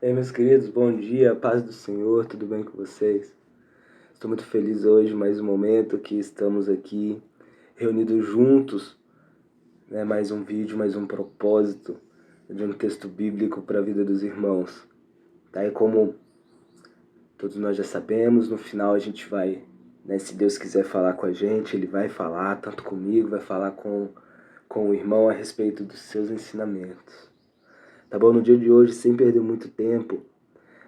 E aí, meus queridos, bom dia, paz do Senhor, tudo bem com vocês? Estou muito feliz hoje, mais um momento que estamos aqui reunidos juntos, né? Mais um vídeo, mais um propósito de um texto bíblico para a vida dos irmãos. Tá? E como todos nós já sabemos, no final a gente vai, né, se Deus quiser falar com a gente, Ele vai falar, tanto comigo, vai falar com o irmão a respeito dos seus ensinamentos. Tá bom? No dia de hoje, sem perder muito tempo,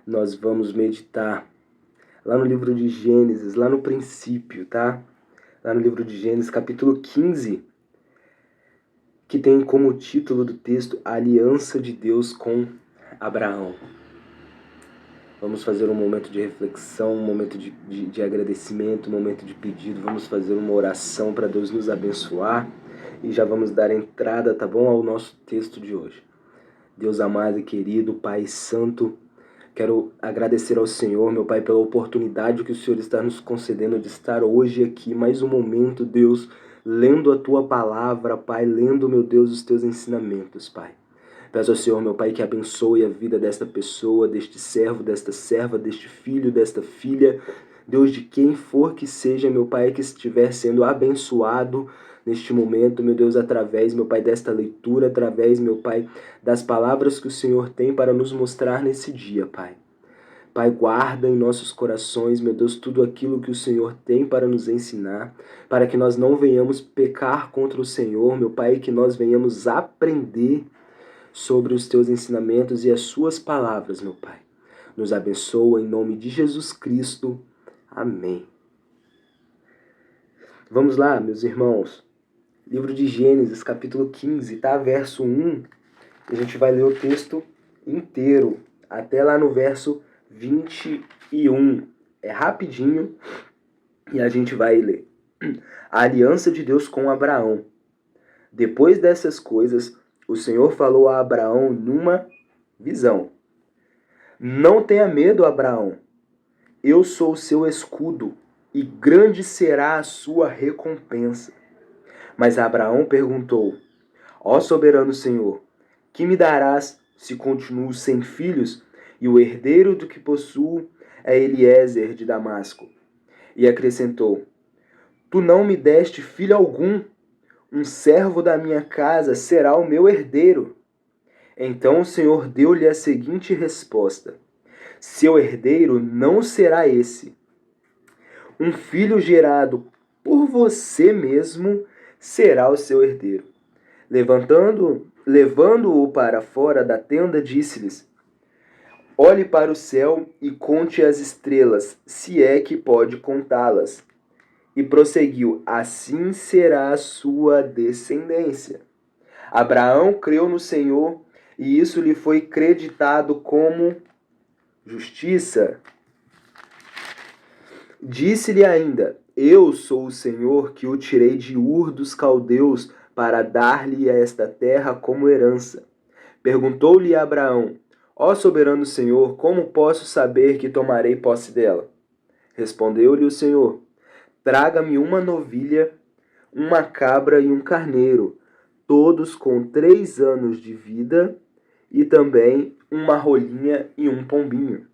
nós vamos meditar lá no livro de Gênesis, lá no princípio, tá? Lá no livro de Gênesis, capítulo 15, que tem como título do texto a Aliança de Deus com Abraão. Vamos fazer um momento de reflexão, um momento de agradecimento, um momento de pedido. Vamos fazer uma oração para Deus nos abençoar e já vamos dar entrada, tá bom, ao nosso texto de hoje. Deus amado e querido, Pai Santo, quero agradecer ao Senhor, meu Pai, pela oportunidade que o Senhor está nos concedendo de estar hoje aqui, mais um momento, Deus, lendo a Tua palavra, Pai, lendo, meu Deus, os Teus ensinamentos, Pai. Peço ao Senhor, meu Pai, que abençoe a vida desta pessoa, deste servo, desta serva, deste filho, desta filha, Deus, de quem for que seja, meu Pai, que estiver sendo abençoado neste momento, meu Deus, através, meu Pai, desta leitura, através, meu Pai, das palavras que o Senhor tem para nos mostrar nesse dia, Pai. Pai, guarda em nossos corações, meu Deus, tudo aquilo que o Senhor tem para nos ensinar, para que nós não venhamos pecar contra o Senhor, meu Pai, que nós venhamos aprender sobre os Teus ensinamentos e as Suas palavras, meu Pai. Nos abençoa em nome de Jesus Cristo. Amém. Vamos lá, meus irmãos. Livro de Gênesis, capítulo 15, tá? Verso 1. A gente vai ler o texto inteiro, até lá no verso 21. É rapidinho e a gente vai ler. A aliança de Deus com Abraão. Depois dessas coisas, o Senhor falou a Abraão numa visão. Não tenha medo, Abraão. Eu sou o seu escudo e grande será a sua recompensa. Mas Abraão perguntou: Ó soberano Senhor, que me darás se continuo sem filhos e o herdeiro do que possuo é Eliezer de Damasco? E acrescentou: Tu não me deste filho algum, um servo da minha casa será o meu herdeiro. Então o Senhor deu-lhe a seguinte resposta: Seu herdeiro não será esse. Um filho gerado por você mesmo será o seu herdeiro. Levando-o para fora da tenda, disse-lhes: Olhe para o céu e conte as estrelas, se é que pode contá-las. E prosseguiu: Assim será a sua descendência. Abraão creu no Senhor, e isso lhe foi creditado como justiça. Disse-lhe ainda: Eu sou o Senhor que o tirei de Ur dos Caldeus para dar-lhe esta terra como herança. Perguntou-lhe Abraão: Ó soberano Senhor, como posso saber que tomarei posse dela? Respondeu-lhe o Senhor: Traga-me uma novilha, uma cabra e um carneiro, todos com 3 anos de vida, e também uma rolinha e um pombinho.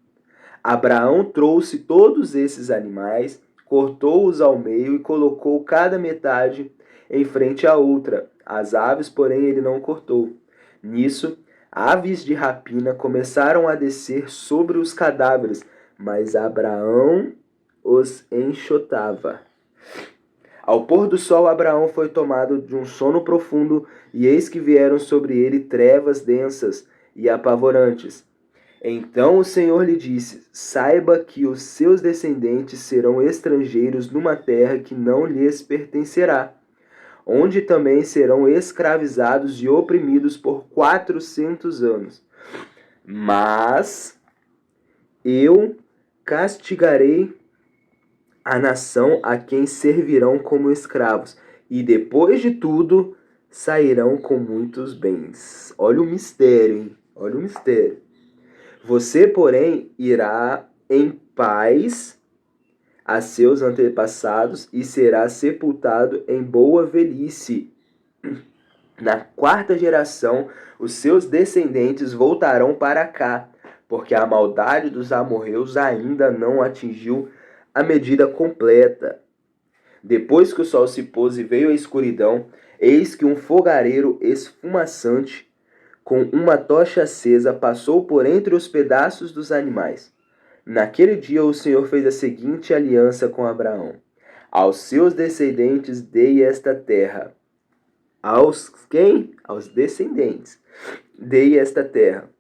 Abraão trouxe todos esses animais, cortou-os ao meio e colocou cada metade em frente à outra. As aves, porém, ele não cortou. Nisso, aves de rapina começaram a descer sobre os cadáveres, mas Abraão os enxotava. Ao pôr do sol, Abraão foi tomado de um sono profundo, e eis que vieram sobre ele trevas densas e apavorantes. Então o Senhor lhe disse: Saiba que os seus descendentes serão estrangeiros numa terra que não lhes pertencerá, onde também serão escravizados e oprimidos por 400 anos. Mas eu castigarei a nação a quem servirão como escravos, e depois de tudo sairão com muitos bens. Olha o mistério, hein? Olha o mistério. Você, porém, irá em paz a seus antepassados e será sepultado em boa velhice. Na 4ª geração, os seus descendentes voltarão para cá, porque a maldade dos amorreus ainda não atingiu a medida completa. Depois que o sol se pôs e veio a escuridão, eis que um fogareiro esfumaçante, com uma tocha acesa, passou por entre os pedaços dos animais. Naquele dia o Senhor fez a seguinte aliança com Abraão: aos seus descendentes dei esta terra. Aos quem? Aos descendentes. Dei esta terra.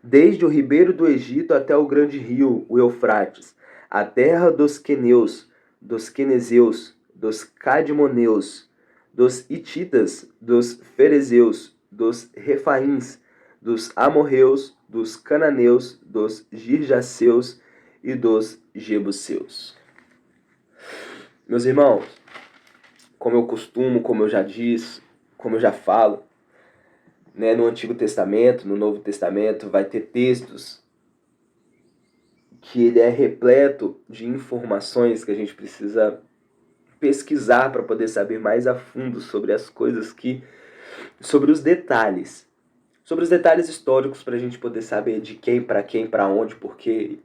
Desde o ribeiro do Egito até o grande rio, o Eufrates, a terra dos queneus, dos quenezeus, dos cadmoneus, dos hititas, dos ferezeus, dos refaíns, dos amorreus, dos cananeus, dos girjaceus e dos jebuseus. Meus irmãos, como eu costumo, como eu já disse, como eu já falo, né, no Antigo Testamento, no Novo Testamento, vai ter textos que ele é repleto de informações que a gente precisa pesquisar para poder saber mais a fundo sobre as coisas sobre os detalhes históricos, para a gente poder saber de quem, para onde, por quê.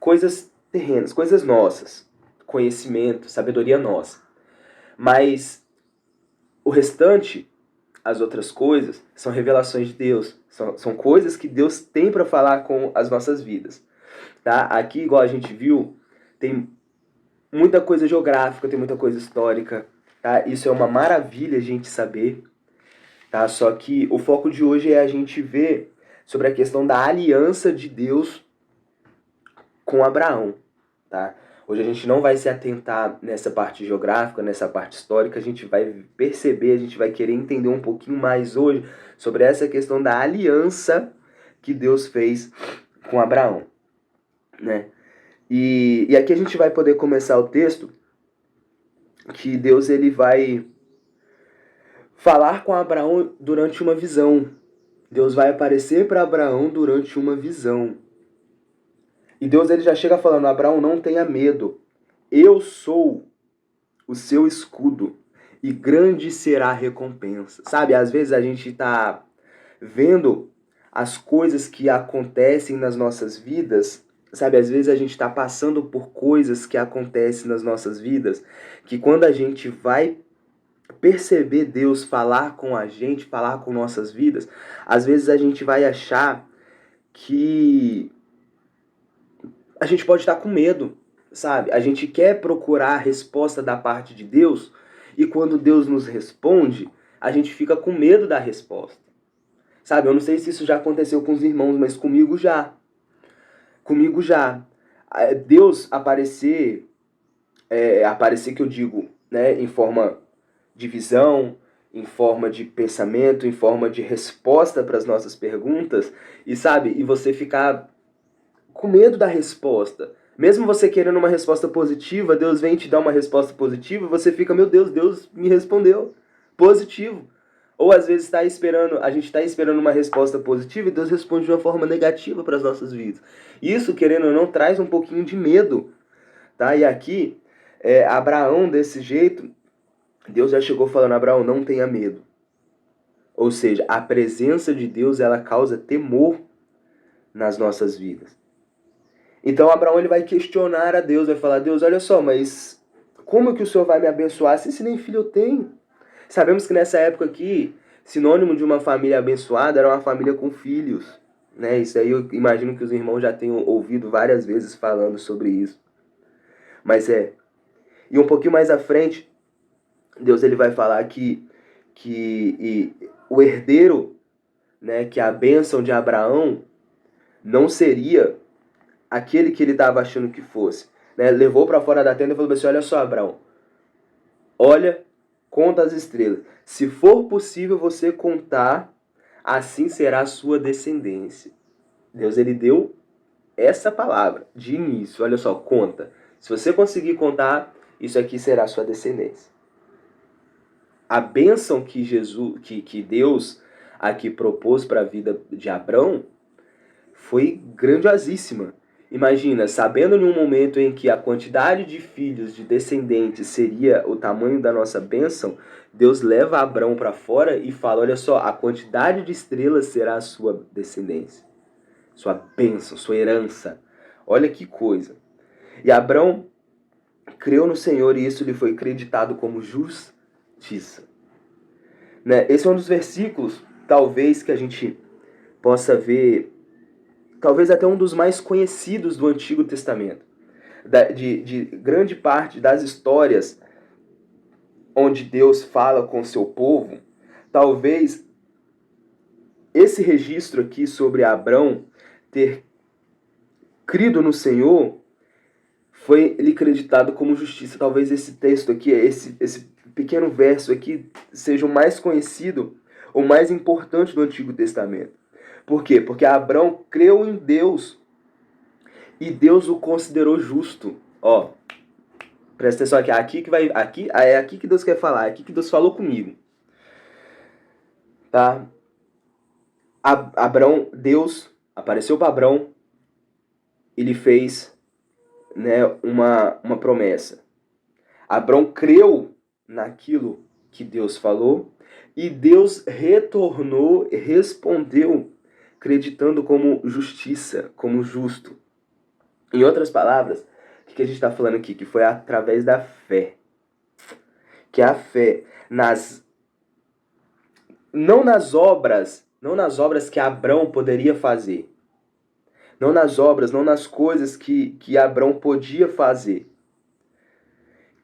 Coisas terrenas, coisas nossas, conhecimento, sabedoria nossa. Mas o restante, as outras coisas, são revelações de Deus. São coisas que Deus tem para falar com as nossas vidas. Tá? Aqui, igual a gente viu, tem muita coisa geográfica, tem muita coisa histórica. Tá? Isso é uma maravilha a gente saber. Tá? Só que o foco de hoje é a gente ver sobre a questão da aliança de Deus com Abraão. Tá? Hoje a gente não vai se atentar nessa parte geográfica, nessa parte histórica, a gente vai perceber, a gente vai querer entender um pouquinho mais hoje sobre essa questão da aliança que Deus fez com Abraão. Né? E aqui a gente vai poder começar o texto que Deus ele vai falar com Abraão durante uma visão. Deus vai aparecer para Abraão durante uma visão. E Deus ele já chega falando: Abraão, não tenha medo. Eu sou o seu escudo e grande será a recompensa. Sabe, às vezes a gente está vendo as coisas que acontecem nas nossas vidas. Sabe, às vezes a gente está passando por coisas que acontecem nas nossas vidas, que quando a gente vai perceber Deus falar com a gente, falar com nossas vidas, às vezes a gente vai achar que a gente pode estar com medo, sabe? A gente quer procurar a resposta da parte de Deus e quando Deus nos responde, a gente fica com medo da resposta. Sabe, eu não sei se isso já aconteceu com os irmãos, mas comigo já. Comigo já. Deus aparecer que eu digo, né, em forma de visão, em forma de pensamento, em forma de resposta para as nossas perguntas, e sabe, e você ficar com medo da resposta. Mesmo você querendo uma resposta positiva, Deus vem te dar uma resposta positiva, e você fica, meu Deus, Deus me respondeu positivo. Ou às vezes a gente está esperando uma resposta positiva e Deus responde de uma forma negativa para as nossas vidas. Isso, querendo ou não, traz um pouquinho de medo. Tá? E aqui, Abraão, desse jeito, Deus já chegou falando: Abraão, não tenha medo. Ou seja, a presença de Deus, ela causa temor nas nossas vidas. Então Abraão ele vai questionar a Deus, vai falar: Deus, olha só, mas como que o Senhor vai me abençoar se nem filho eu tenho? Sabemos que nessa época aqui, sinônimo de uma família abençoada era uma família com filhos. Né? Isso aí eu imagino que os irmãos já tenham ouvido várias vezes falando sobre isso. Mas e um pouquinho mais à frente, Deus ele vai falar que o herdeiro, né, que a bênção de Abraão não seria aquele que ele estava achando que fosse. Né? Levou para fora da tenda e falou assim: olha só, Abraão, olha, conta as estrelas. Se for possível você contar, assim será a sua descendência. Deus ele deu essa palavra de início. Olha só, conta. Se você conseguir contar, isso aqui será a sua descendência. A bênção que Deus aqui propôs para a vida de Abraão foi grandiosíssima. Imagina, sabendo em um momento em que a quantidade de filhos, de descendentes, seria o tamanho da nossa bênção, Deus leva Abraão para fora e fala: olha só, a quantidade de estrelas será a sua descendência. sua bênção, sua herança. Olha que coisa. E Abrão creu no Senhor e isso lhe foi creditado como justiça. Né? Esse é um dos versículos, talvez, que a gente possa ver, talvez até um dos mais conhecidos do Antigo Testamento. De grande parte das histórias onde Deus fala com o seu povo, talvez esse registro aqui sobre Abrão ter crido no Senhor foi lhe creditado como justiça. Talvez esse texto aqui, esse pequeno verso aqui, seja o mais conhecido, o mais importante do Antigo Testamento. Por quê? Porque Abrão creu em Deus e Deus o considerou justo. Ó, presta atenção aqui, é aqui que Deus quer falar, é aqui que Deus falou comigo. Tá? Deus apareceu para Abrão e lhe fez, né, uma promessa. Abrão creu naquilo que Deus falou e Deus respondeu, acreditando como justiça, como justo. Em outras palavras, o que a gente está falando aqui? Que foi através da fé. Que a fé não nas obras que Abrão poderia fazer. Não nas obras, não nas coisas que Abrão podia fazer.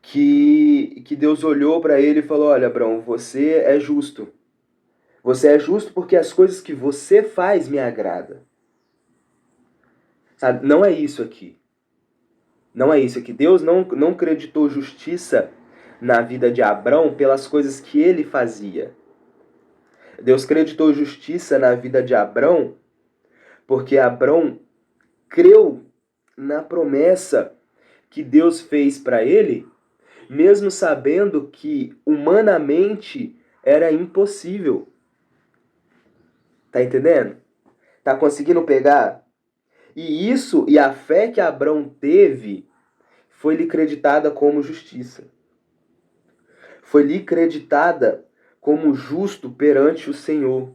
Que Deus olhou para ele e falou: olha, Abrão, você é justo. Você é justo porque as coisas que você faz me agradam. Sabe? Não é isso aqui. Não é isso aqui. Deus não creditou justiça na vida de Abrão pelas coisas que ele fazia. Deus creditou justiça na vida de Abrão porque Abrão creu na promessa que Deus fez para ele, mesmo sabendo que humanamente era impossível. Tá entendendo? Tá conseguindo pegar? E a fé que Abrão teve, foi lhe creditada como justiça. Foi lhe creditada como justo perante o Senhor.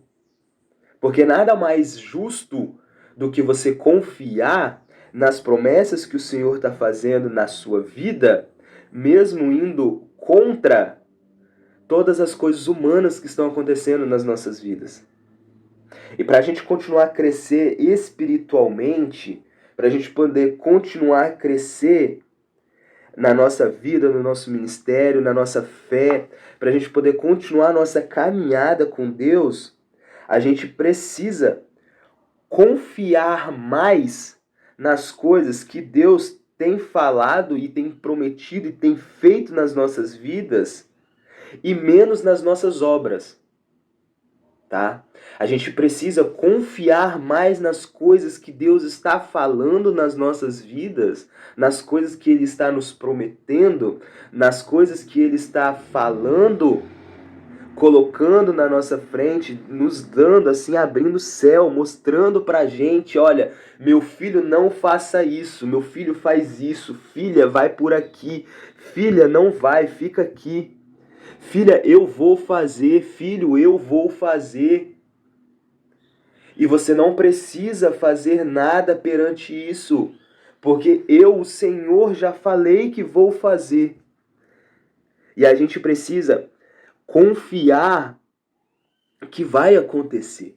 Porque nada mais justo do que você confiar nas promessas que o Senhor está fazendo na sua vida, mesmo indo contra todas as coisas humanas que estão acontecendo nas nossas vidas. E para a gente continuar a crescer espiritualmente, para a gente poder continuar a crescer na nossa vida, no nosso ministério, na nossa fé, para a gente poder continuar a nossa caminhada com Deus, a gente precisa confiar mais nas coisas que Deus tem falado e tem prometido e tem feito nas nossas vidas e menos nas nossas obras. Tá? A gente precisa confiar mais nas coisas que Deus está falando nas nossas vidas, nas coisas que Ele está nos prometendo, nas coisas que Ele está falando, colocando na nossa frente, nos dando assim, abrindo o céu, mostrando pra gente: olha, meu filho, não faça isso, meu filho faz isso, filha, vai por aqui, filha, não vai, fica aqui. Filha, eu vou fazer. Filho, eu vou fazer. E você não precisa fazer nada perante isso, porque eu, o Senhor, já falei que vou fazer. E a gente precisa confiar que vai acontecer.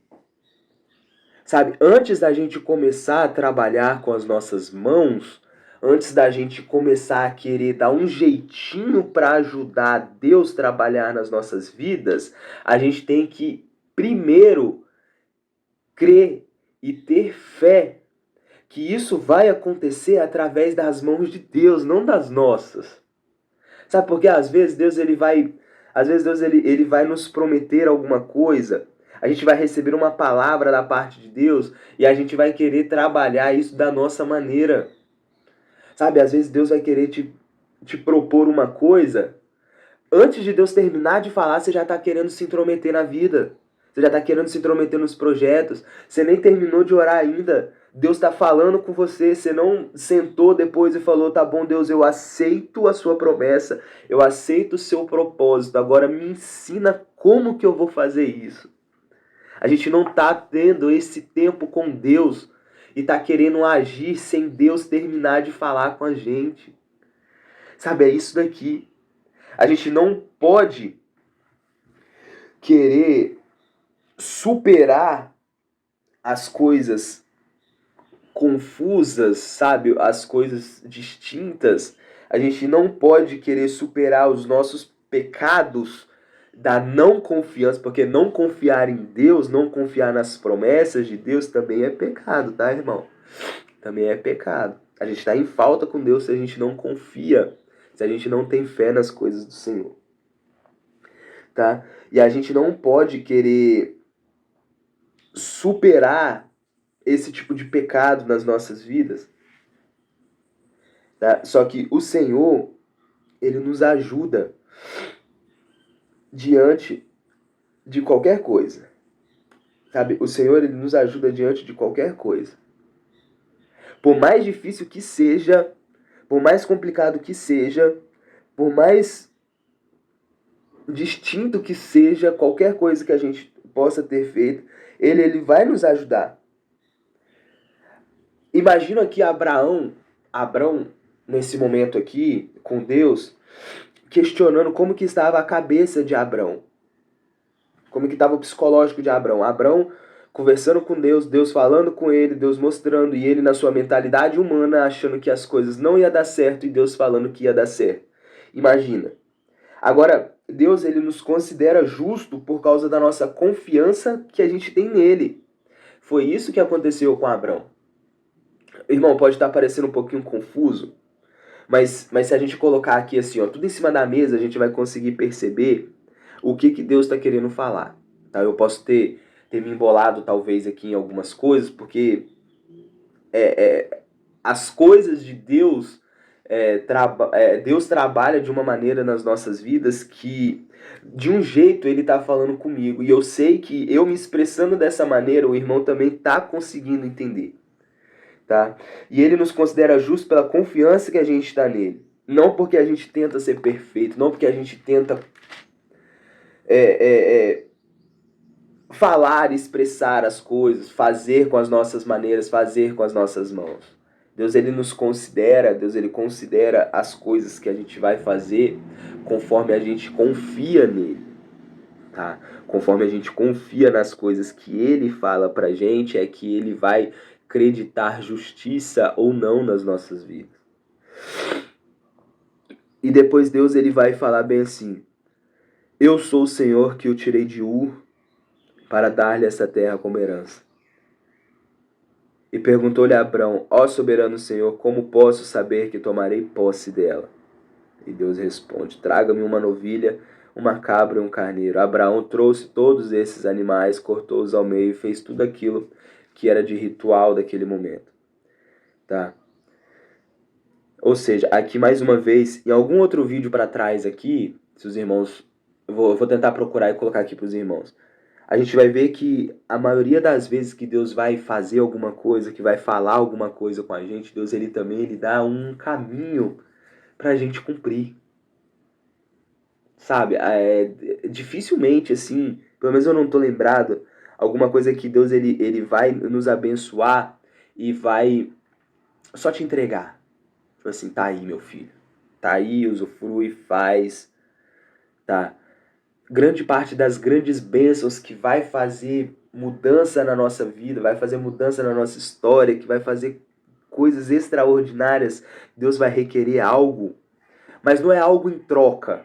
Sabe, antes da gente começar a trabalhar com as nossas mãos, antes da gente começar a querer dar um jeitinho para ajudar Deus a trabalhar nas nossas vidas, a gente tem que primeiro crer e ter fé que isso vai acontecer através das mãos de Deus, não das nossas. Sabe, porque às vezes Deus ele vai nos prometer alguma coisa, a gente vai receber uma palavra da parte de Deus e a gente vai querer trabalhar isso da nossa maneira. Sabe, às vezes Deus vai querer te propor uma coisa, antes de Deus terminar de falar, você já está querendo se intrometer na vida. Você já está querendo se intrometer nos projetos. Você nem terminou de orar ainda. Deus está falando com você. Você não sentou depois e falou: tá bom, Deus, eu aceito a sua promessa. Eu aceito o seu propósito. Agora me ensina como que eu vou fazer isso. A gente não está tendo esse tempo com Deus e tá querendo agir sem Deus terminar de falar com a gente. Sabe, é isso daqui. A gente não pode querer superar as coisas confusas, sabe? As coisas distintas. A gente não pode querer superar os nossos pecados da não confiança, porque não confiar em Deus, não confiar nas promessas de Deus também é pecado, tá, irmão? Também é pecado. A gente está em falta com Deus se a gente não confia, se a gente não tem fé nas coisas do Senhor, tá? E a gente não pode querer superar esse tipo de pecado nas nossas vidas, tá? Só que o Senhor, ele nos ajuda diante de qualquer coisa, sabe? O Senhor, ele nos ajuda diante de qualquer coisa. Por mais difícil que seja, por mais complicado que seja, por mais distinto que seja qualquer coisa que a gente possa ter feito, ele vai nos ajudar. Imagina aqui Abraão, nesse momento aqui, com Deus, questionando como que estava a cabeça de Abraão. Como que estava o psicológico de Abraão. Abraão conversando com Deus, Deus falando com ele, Deus mostrando, e ele na sua mentalidade humana achando que as coisas não iam dar certo e Deus falando que ia dar certo. Imagina. Agora, Deus, ele nos considera justo por causa da nossa confiança que a gente tem nele. Foi isso que aconteceu com Abraão. Irmão, pode estar parecendo um pouquinho confuso, mas se a gente colocar aqui assim, ó, tudo em cima da mesa, a gente vai conseguir perceber o que Deus está querendo falar. Tá? Eu posso ter me embolado talvez aqui em algumas coisas, porque as coisas de Deus, Deus trabalha de uma maneira nas nossas vidas que de um jeito ele está falando comigo. E eu sei que eu me expressando dessa maneira, o irmão também está conseguindo entender. Tá? E ele nos considera justos pela confiança que a gente dá nele. Não porque a gente tenta ser perfeito, não porque a gente tenta falar, expressar as coisas, fazer com as nossas maneiras, fazer com as nossas mãos. Deus, ele nos considera, Deus, ele considera as coisas que a gente vai fazer conforme a gente confia nele, tá? Conforme a gente confia nas coisas que ele fala pra gente, é que ele vai acreditar justiça ou não nas nossas vidas. E depois Deus, ele vai falar bem assim: eu sou o Senhor que o tirei de Ur para dar-lhe essa terra como herança. E perguntou-lhe a Abrão: ó soberano Senhor, como posso saber que tomarei posse dela? E Deus responde: traga-me uma novilha, uma cabra e um carneiro. Abraão trouxe todos esses animais, cortou-os ao meio e fez tudo aquilo que era de ritual daquele momento. Tá? Ou seja, aqui mais uma vez, em algum outro vídeo para trás aqui, se os irmãos... Eu vou tentar procurar e colocar aqui para os irmãos. A gente vai ver que a maioria das vezes que Deus vai fazer alguma coisa, que vai falar alguma coisa com a gente, Deus, ele também ele dá um caminho para a gente cumprir. Sabe? Dificilmente, assim, pelo menos eu não tô lembrado, alguma coisa que Deus ele vai nos abençoar e vai só te entregar. Tipo assim, tá aí, meu filho. Tá aí, usufrui, faz. Tá? Grande parte das grandes bênçãos que vai fazer mudança na nossa vida, vai fazer mudança na nossa história, que vai fazer coisas extraordinárias, Deus vai requerer algo, mas não é algo em troca,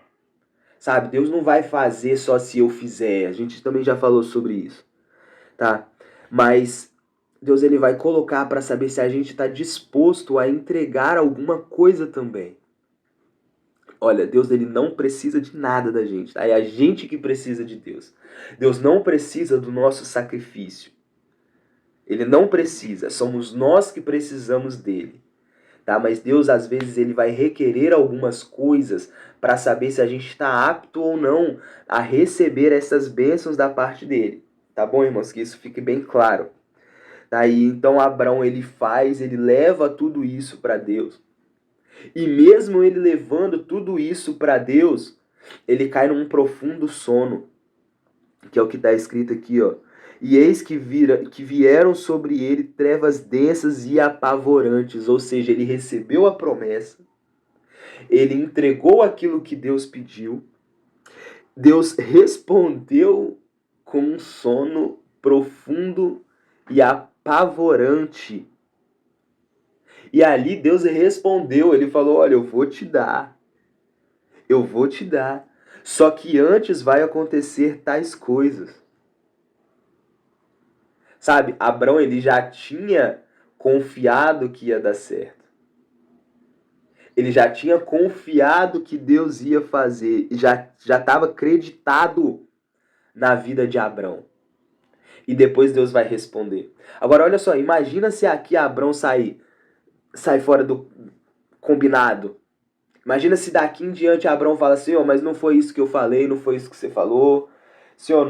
sabe? Deus não vai fazer só se eu fizer, a gente também já falou sobre isso, tá? Mas Deus, ele vai colocar para saber se a gente está disposto a entregar alguma coisa também. Olha, Deus, ele não precisa de nada da gente, tá? É a gente que precisa de Deus. Deus não precisa do nosso sacrifício. Ele não precisa, somos nós que precisamos dele, tá? Mas Deus, às vezes, ele vai requerer algumas coisas para saber se a gente está apto ou não a receber essas bênçãos da parte dele. Tá bom, irmãos? Que isso fique bem claro. Daí, então, Abraão, ele leva tudo isso para Deus. E mesmo ele levando tudo isso para Deus, ele cai num profundo sono, que é o que está escrito aqui, ó. E eis que vieram sobre ele trevas densas e apavorantes, ou seja, ele recebeu a promessa, ele entregou aquilo que Deus pediu, Deus respondeu com um sono profundo e apavorante. E ali Deus respondeu, ele falou: olha, eu vou te dar. Eu vou te dar. Só que antes vai acontecer tais coisas. Sabe, Abrão ele já tinha confiado que ia dar certo. Ele já tinha confiado que Deus ia fazer. Já estava acreditado na vida de Abrão. E depois Deus vai responder. Agora olha só, imagina se aqui Abrão sai fora do combinado. Imagina se daqui em diante Abrão fala assim: Senhor, mas não foi isso que eu falei, não foi isso que você falou. Senhor,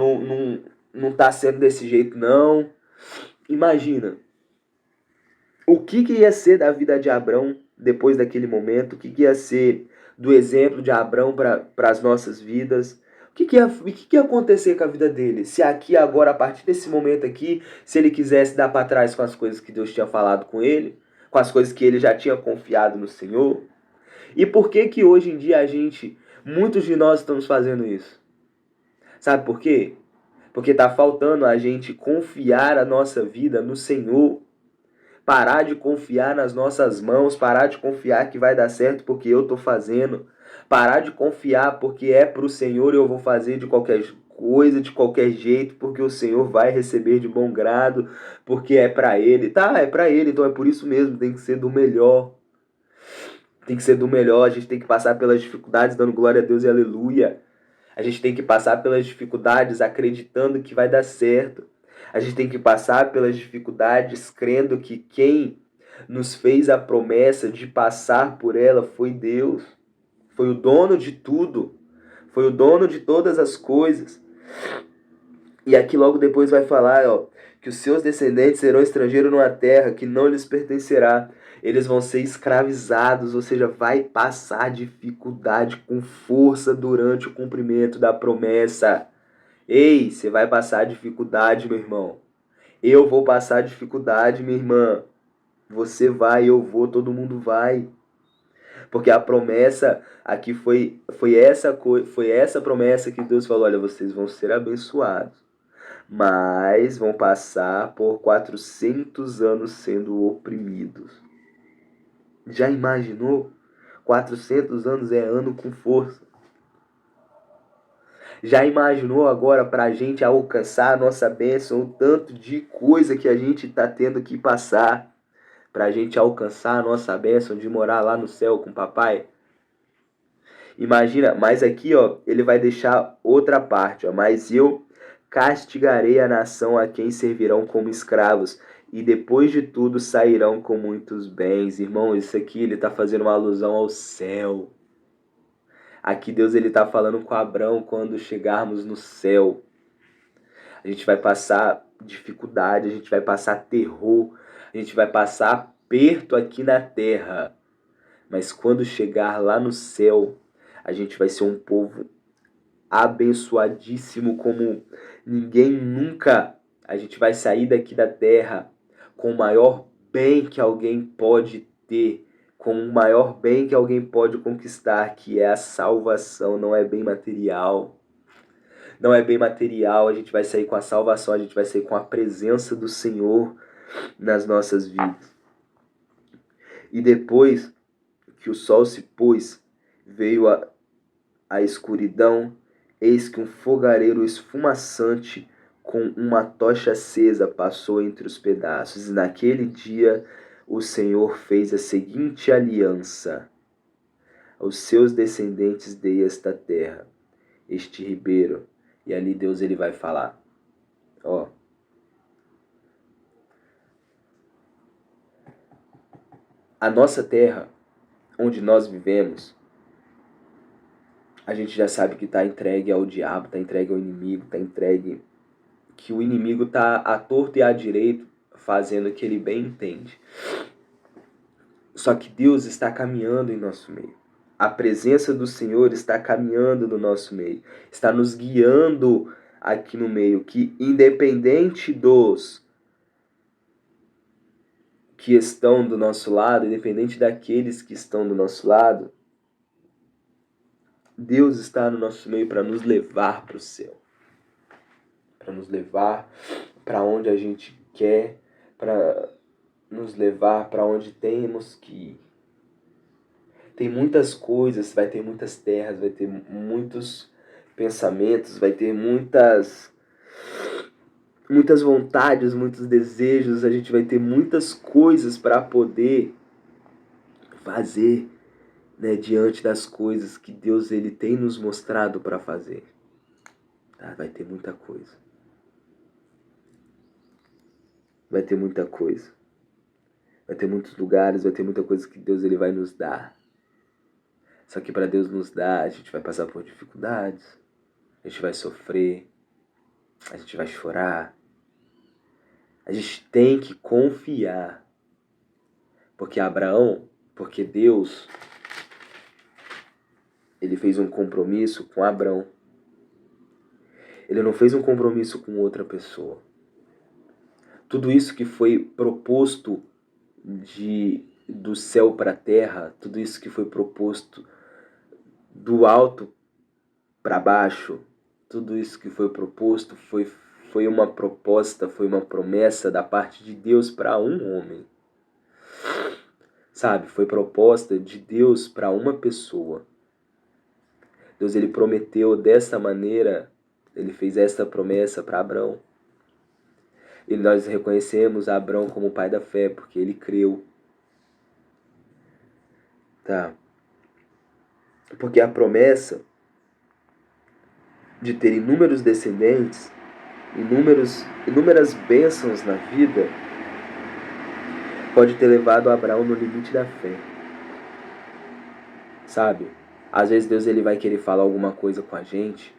não tá sendo desse jeito não. Imagina. O que ia ser da vida de Abrão depois daquele momento? O que ia ser do exemplo de Abrão para as nossas vidas? O que ia acontecer com a vida dele? Se aqui agora, a partir desse momento aqui, se ele quisesse dar para trás com as coisas que Deus tinha falado com ele, com as coisas que ele já tinha confiado no Senhor? E por que hoje em dia muitos de nós estamos fazendo isso? Sabe por quê? Porque está faltando a gente confiar a nossa vida no Senhor. Parar de confiar nas nossas mãos, parar de confiar que vai dar certo porque eu estou fazendo, parar de confiar porque é para o Senhor e eu vou fazer de qualquer coisa, de qualquer jeito, porque o Senhor vai receber de bom grado, porque é para Ele. Tá, é para Ele, então é por isso mesmo, tem que ser do melhor. Tem que ser do melhor, a gente tem que passar pelas dificuldades dando glória a Deus e aleluia. A gente tem que passar pelas dificuldades acreditando que vai dar certo. A gente tem que passar pelas dificuldades crendo que quem nos fez a promessa de passar por ela foi Deus. Foi o dono de tudo. Foi o dono de todas as coisas. E aqui logo depois vai falar, ó, que os seus descendentes serão estrangeiros numa terra que não lhes pertencerá. Eles vão ser escravizados, ou seja, vai passar dificuldade com força durante o cumprimento da promessa. Ei, você vai passar dificuldade, meu irmão. Eu vou passar dificuldade, minha irmã. Você vai, eu vou, todo mundo vai. Porque a promessa aqui foi essa promessa que Deus falou, olha, vocês vão ser abençoados, mas vão passar por 400 anos sendo oprimidos. Já imaginou? 400 anos é ano com força. Já imaginou agora para a gente alcançar a nossa bênção, o tanto de coisa que a gente está tendo que passar para a gente alcançar a nossa bênção de morar lá no céu com o papai? Imagina, mas aqui ó, ele vai deixar outra parte, ó, mas eu castigarei a nação a quem servirão como escravos, e depois de tudo sairão com muitos bens. Irmão, isso aqui ele está fazendo uma alusão ao céu. Aqui Deus ele está falando com Abrão quando chegarmos no céu. A gente vai passar dificuldade, a gente vai passar terror, a gente vai passar aperto aqui na terra. Mas quando chegar lá no céu, a gente vai ser um povo abençoadíssimo como ninguém nunca. A gente vai sair daqui da terra com o maior bem que alguém pode ter, com o maior bem que alguém pode conquistar, que é a salvação. Não é bem material. Não é bem material, a gente vai sair com a salvação, a gente vai sair com a presença do Senhor nas nossas vidas. E depois que o sol se pôs, veio a escuridão, eis que um fogareiro esfumaçante com uma tocha acesa passou entre os pedaços. E naquele dia o Senhor fez a seguinte aliança: aos seus descendentes dei esta terra, este ribeiro. E ali Deus ele vai falar, ó, a nossa terra, onde nós vivemos, a gente já sabe que está entregue ao diabo, está entregue ao inimigo, está entregue, que o inimigo está à torto e à direito, fazendo o que ele bem entende. Só que Deus está caminhando em nosso meio. A presença do Senhor está caminhando no nosso meio, está nos guiando aqui no meio, que independente dos que estão do nosso lado, independente daqueles que estão do nosso lado, Deus está no nosso meio para nos levar para o céu. Para nos levar para onde a gente quer, para nos levar para onde temos que ir. Tem muitas coisas, vai ter muitas terras, vai ter muitos pensamentos, vai ter muitas vontades, muitos desejos, a gente vai ter muitas coisas para poder fazer, né, diante das coisas que Deus ele tem nos mostrado para fazer. Tá? Vai ter muita coisa. Vai ter muita coisa. Vai ter muitos lugares, vai ter muita coisa que Deus ele vai nos dar. Só que para Deus nos dar, a gente vai passar por dificuldades, a gente vai sofrer, a gente vai chorar. A gente tem que confiar. Porque Deus, ele fez um compromisso com Abrão. Ele não fez um compromisso com outra pessoa. Tudo isso que foi proposto do céu para a terra, tudo isso que foi proposto do alto para baixo, tudo isso que foi proposto foi uma proposta, foi uma promessa da parte de Deus para um homem. Sabe, foi proposta de Deus para uma pessoa. Deus ele prometeu dessa maneira, ele fez essa promessa para Abrão. E nós reconhecemos Abrão como o pai da fé, porque ele creu. Tá? Porque a promessa de ter inúmeros descendentes, inúmeras bênçãos na vida, pode ter levado Abraão no limite da fé. Sabe? Às vezes Deus ele vai querer falar alguma coisa com a gente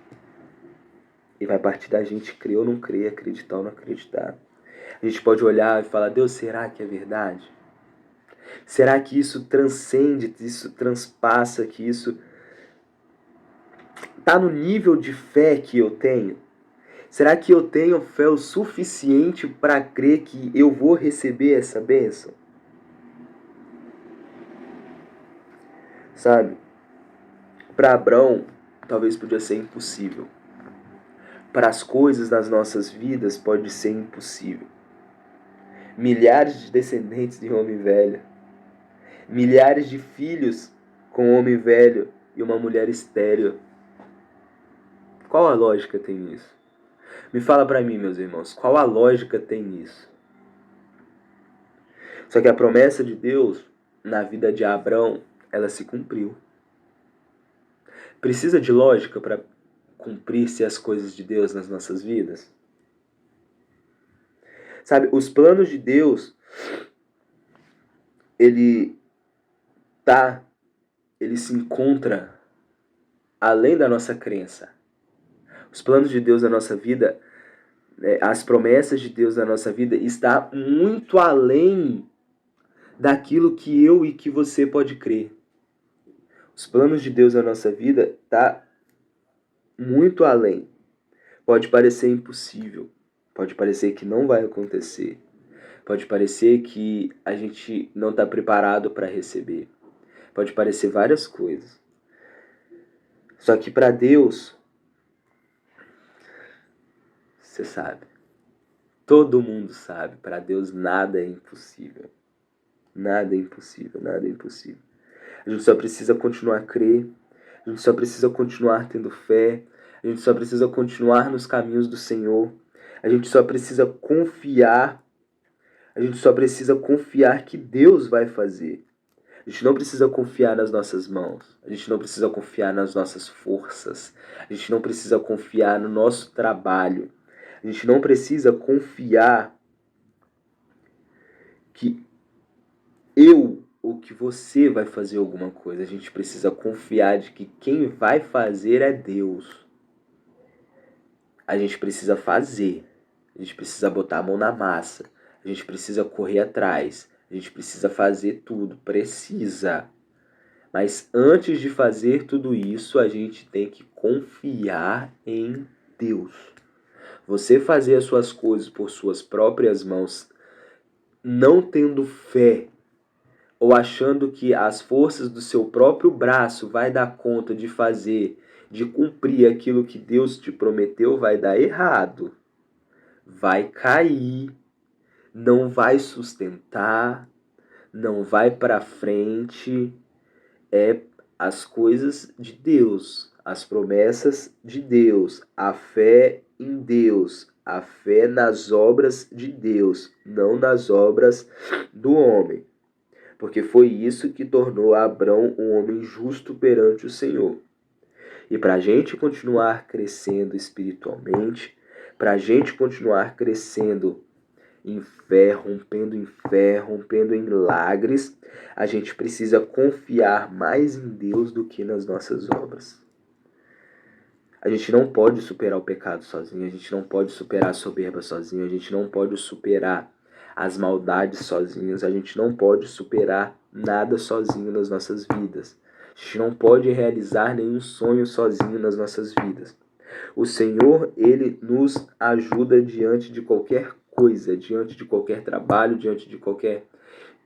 e vai partir da gente crer ou não crer, acreditar ou não acreditar. A gente pode olhar e falar, Deus, será que é verdade? Será que isso transcende, isso transpassa, que isso está no nível de fé que eu tenho? Será que eu tenho fé o suficiente para crer que eu vou receber essa bênção? Sabe? Para Abrão, talvez podia ser impossível. Para as coisas das nossas vidas pode ser impossível. Milhares de descendentes de homem velho. Milhares de filhos com homem velho e uma mulher estéril. Qual a lógica tem nisso? Me fala para mim, meus irmãos, qual a lógica tem nisso? Só que a promessa de Deus na vida de Abrão, ela se cumpriu. Precisa de lógica para cumprir-se as coisas de Deus nas nossas vidas? Sabe, os planos de Deus, ele se encontra além da nossa crença. Os planos de Deus na nossa vida, as promessas de Deus na nossa vida está muito além daquilo que eu e que você pode crer. Os planos de Deus na nossa vida tá muito além. Pode parecer impossível, pode parecer que não vai acontecer, pode parecer que a gente não está preparado para receber, pode parecer várias coisas. Só que para Deus, você sabe, todo mundo sabe, para Deus nada é impossível. Nada é impossível, nada é impossível. A gente só precisa continuar a crer, a gente só precisa continuar tendo fé, a gente só precisa continuar nos caminhos do Senhor, a gente só precisa confiar, que Deus vai fazer. A gente não precisa confiar nas nossas mãos, a gente não precisa confiar nas nossas forças, a gente não precisa confiar no nosso trabalho, a gente não precisa confiar que eu ou que você vai fazer alguma coisa. A gente precisa confiar de que quem vai fazer é Deus. A gente precisa fazer. A gente precisa botar a mão na massa. A gente precisa correr atrás. A gente precisa fazer tudo. Precisa. Mas antes de fazer tudo isso, a gente tem que confiar em Deus. Você fazer as suas coisas por suas próprias mãos, não tendo fé, ou achando que as forças do seu próprio braço vai dar conta de fazer, de cumprir aquilo que Deus te prometeu, vai dar errado. Vai cair, não vai sustentar, não vai para frente. É as coisas de Deus, as promessas de Deus, a fé em Deus, a fé nas obras de Deus, não nas obras do homem. Porque foi isso que tornou Abrão um homem justo perante o Senhor. E para a gente continuar crescendo espiritualmente, para a gente continuar crescendo em fé, rompendo em milagres, a gente precisa confiar mais em Deus do que nas nossas obras. A gente não pode superar o pecado sozinho, a gente não pode superar a soberba sozinho, a gente não pode superar as maldades sozinhos, a gente não pode superar nada sozinho nas nossas vidas. A gente não pode realizar nenhum sonho sozinho nas nossas vidas. O Senhor, Ele nos ajuda diante de qualquer coisa, diante de qualquer trabalho, diante de qualquer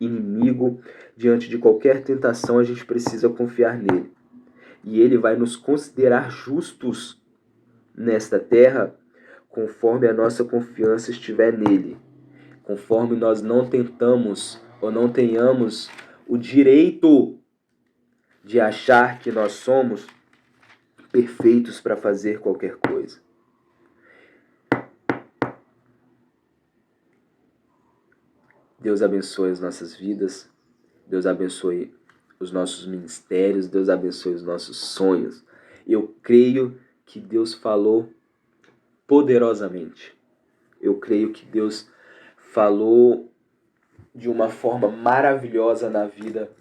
inimigo, diante de qualquer tentação, a gente precisa confiar nele. E Ele vai nos considerar justos nesta terra, conforme a nossa confiança estiver nele. Conforme nós não tentamos ou não tenhamos o direito de achar que nós somos perfeitos para fazer qualquer coisa. Deus abençoe as nossas vidas, Deus abençoe os nossos ministérios, Deus abençoe os nossos sonhos. Eu creio que Deus falou poderosamente. Eu creio que Deus falou de uma forma maravilhosa na vida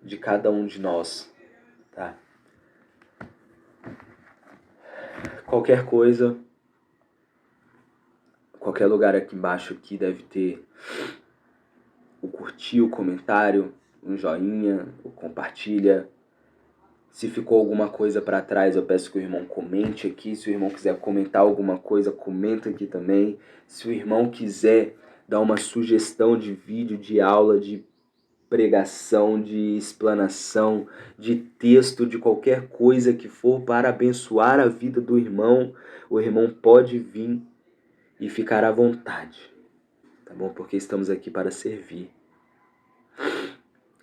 de cada um de nós, tá? Qualquer coisa, qualquer lugar aqui embaixo aqui deve ter o curtir, o comentário, um joinha, o compartilha. Se ficou alguma coisa para trás, eu peço que o irmão comente aqui. Se o irmão quiser comentar alguma coisa, comenta aqui também. Se o irmão quiser dar uma sugestão de vídeo, de aula, de pregação, de explanação, de texto, de qualquer coisa que for para abençoar a vida do irmão, o irmão pode vir e ficar à vontade, tá bom? Porque estamos aqui para servir.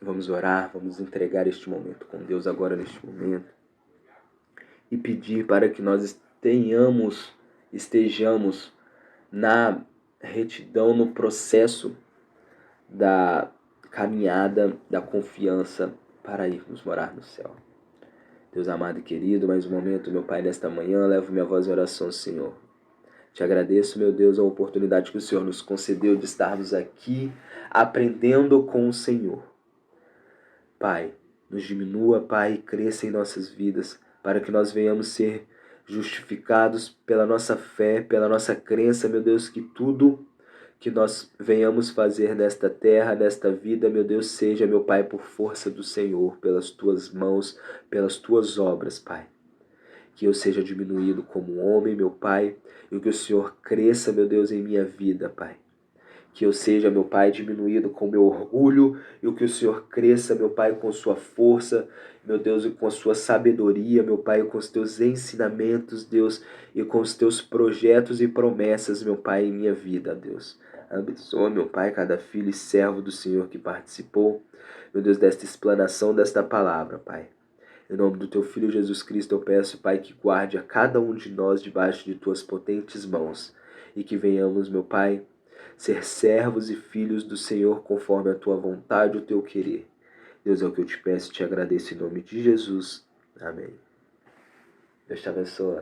Vamos orar, vamos entregar este momento com Deus agora neste momento e pedir para que nós estejamos na retidão, no processo da caminhada, da confiança para irmos morar no céu. Deus amado e querido, mais um momento, meu Pai, nesta manhã, levo minha voz em oração, Senhor. Te agradeço, meu Deus, a oportunidade que o Senhor nos concedeu de estarmos aqui aprendendo com o Senhor. Pai, nos diminua, Pai, e cresça em nossas vidas, para que nós venhamos ser justificados pela nossa fé, pela nossa crença, meu Deus, que tudo que nós venhamos fazer nesta terra, nesta vida, meu Deus, seja, meu Pai, por força do Senhor, pelas Tuas mãos, pelas Tuas obras, Pai. Que eu seja diminuído como homem, meu Pai, e que o Senhor cresça, meu Deus, em minha vida, Pai. Que eu seja, meu Pai, diminuído com meu orgulho, e o que o Senhor cresça, meu Pai, com sua força, meu Deus, e com a sua sabedoria, meu Pai, e com os teus ensinamentos, Deus, e com os teus projetos e promessas, meu Pai, em minha vida, Deus. Abençoa, meu Pai, cada filho e servo do Senhor que participou, meu Deus, desta explanação desta palavra, Pai. Em nome do teu Filho Jesus Cristo, eu peço, Pai, que guarde a cada um de nós debaixo de tuas potentes mãos, e que venhamos, meu Pai, ser servos e filhos do Senhor conforme a tua vontade e o teu querer. Deus, é o que eu te peço e te agradeço em nome de Jesus. Amém. Deus te abençoe.